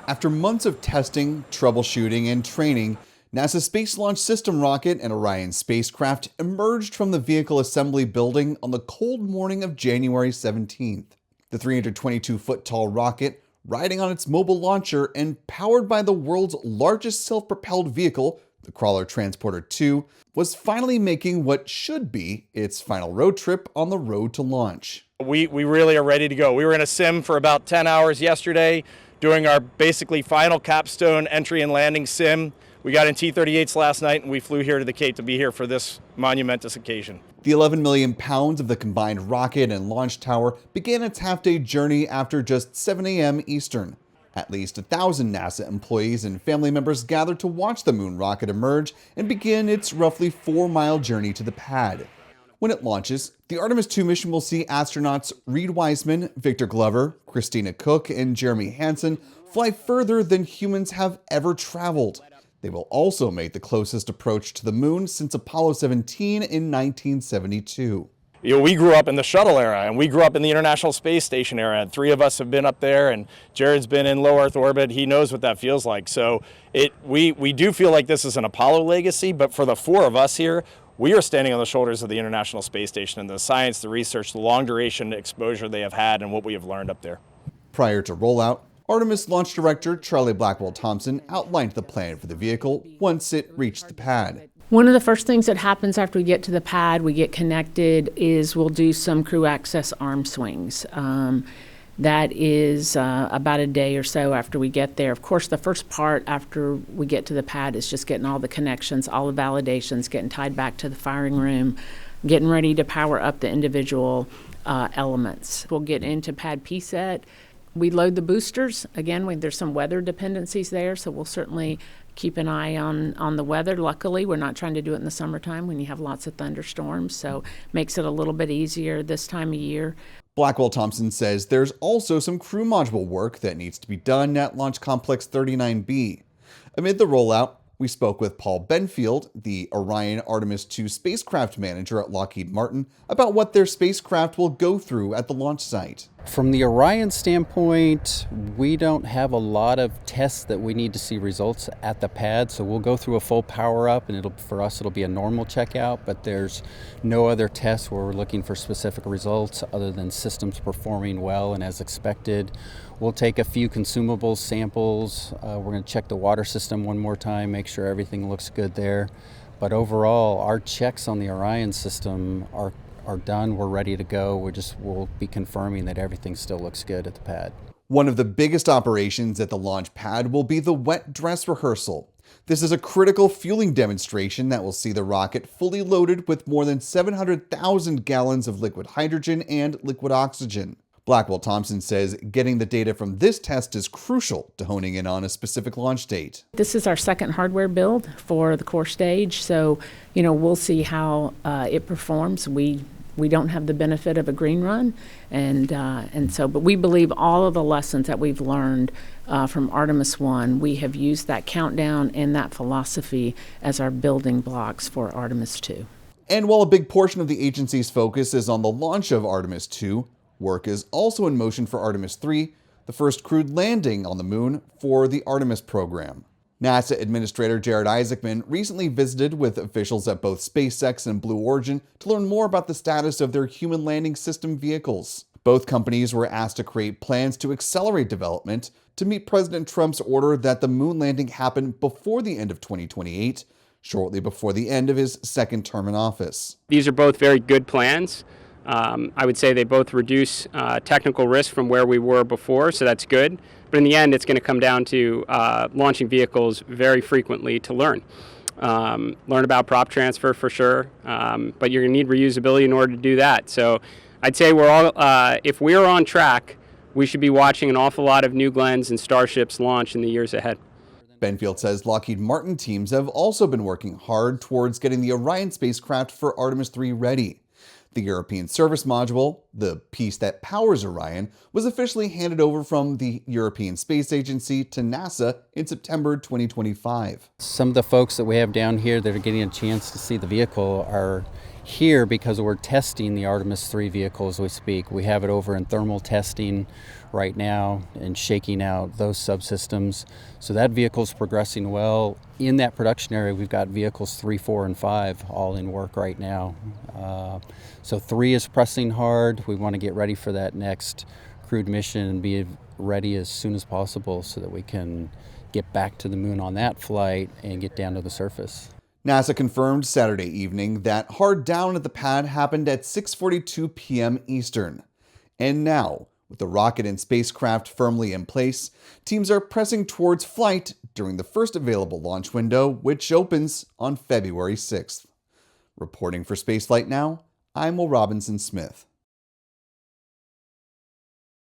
After months of testing, troubleshooting, and training, NASA's Space Launch System rocket and Orion spacecraft emerged from the vehicle assembly building on the cold morning of January 17th. The 322-foot-tall rocket, riding on its mobile launcher and powered by the world's largest self-propelled vehicle, the Crawler Transporter 2, was finally making what should be its final road trip on the road to launch. We really are ready to go. We were in a sim for about 10 hours yesterday, doing our basically final capstone entry and landing sim. We got in T-38s last night and we flew here to the Cape to be here for this monumentous occasion. The 11 million pounds of the combined rocket and launch tower began its half-day journey after just 7 a.m. Eastern. At least 1,000 NASA employees and family members gathered to watch the moon rocket emerge and begin its roughly 4-mile journey to the pad. When it launches, the Artemis II mission will see astronauts Reid Wiseman, Victor Glover, Christina Koch, and Jeremy Hansen fly further than humans have ever traveled. They will also make the closest approach to the moon since Apollo 17 in 1972. We grew up in the shuttle era, and we grew up in the International Space Station era. And 3 of us have been up there, and Jared's been in low Earth orbit. He knows what that feels like. So we do feel like this is an Apollo legacy, but for the 4 of us here, we are standing on the shoulders of the International Space Station and the science, the research, the long duration exposure they have had and what we have learned up there. Prior to rollout, Artemis launch director Charlie Blackwell-Thompson outlined the plan for the vehicle once it reached the pad. One of the first things that happens after we get to the pad, we get connected, is we'll do some crew access arm swings. That is about a day or so after we get there. Of course, the first part after we get to the pad is just getting all the connections, all the validations, getting tied back to the firing room, getting ready to power up the individual elements. We'll get into pad P-set. We load the boosters. Again, there's some weather dependencies there, so we'll certainly keep an eye on the weather. Luckily, we're not trying to do it in the summertime when you have lots of thunderstorms, so makes it a little bit easier this time of year. Blackwell-Thompson says there's also some crew module work that needs to be done at Launch Complex 39B. Amid the rollout, we spoke with Paul Benfield, the Orion Artemis II spacecraft manager at Lockheed Martin, about what their spacecraft will go through at the launch site. From the Orion standpoint, we don't have a lot of tests that we need to see results at the pad, so we'll go through a full power up, and for us it'll be a normal checkout, but there's no other tests where we're looking for specific results other than systems performing well and as expected. We'll take a few consumables samples. We're going to check the water system one more time, make sure everything looks good there. But overall, our checks on the Orion system are done. We're ready to go. We'll be confirming that everything still looks good at the pad. One of the biggest operations at the launch pad will be the wet dress rehearsal. This is a critical fueling demonstration that will see the rocket fully loaded with more than 700,000 gallons of liquid hydrogen and liquid oxygen. Blackwell-Thompson says getting the data from this test is crucial to honing in on a specific launch date. This is our second hardware build for the core stage, so we'll see how it performs. We don't have the benefit of a green run, but we believe all of the lessons that we've learned from Artemis I, we have used that countdown and that philosophy as our building blocks for Artemis II. And while a big portion of the agency's focus is on the launch of Artemis II, work is also in motion for Artemis III, the first crewed landing on the moon for the Artemis program. NASA Administrator Jared Isaacman recently visited with officials at both SpaceX and Blue Origin to learn more about the status of their human landing system vehicles. Both companies were asked to create plans to accelerate development to meet President Trump's order that the moon landing happen before the end of 2028, shortly before the end of his second term in office. These are both very good plans. I would say they both reduce technical risk from where we were before, so that's good. But in the end, it's going to come down to launching vehicles very frequently to learn. Learn about prop transfer for sure, but you're going to need reusability in order to do that. So I'd say if we're on track, we should be watching an awful lot of New Glenns and Starships launch in the years ahead. Benfield says Lockheed Martin teams have also been working hard towards getting the Orion spacecraft for Artemis III ready. The European Service Module, the piece that powers Orion, was officially handed over from the European Space Agency to NASA in September 2025. Some of the folks that we have down here that are getting a chance to see the vehicle are Here, because we're testing the Artemis II vehicle as we speak, we have it over in thermal testing right now and shaking out those subsystems. So that vehicle's progressing well. In that production area, we've got vehicles 3, 4, and 5 all in work right now. So 3 is pressing hard. We want to get ready for that next crewed mission and be ready as soon as possible so that we can get back to the moon on that flight and get down to the surface. NASA confirmed Saturday evening that hard down at the pad happened at 6:42 p.m. Eastern. And now, with the rocket and spacecraft firmly in place, teams are pressing towards flight during the first available launch window, which opens on February 6th. Reporting for Spaceflight Now, I'm Will Robinson Smith.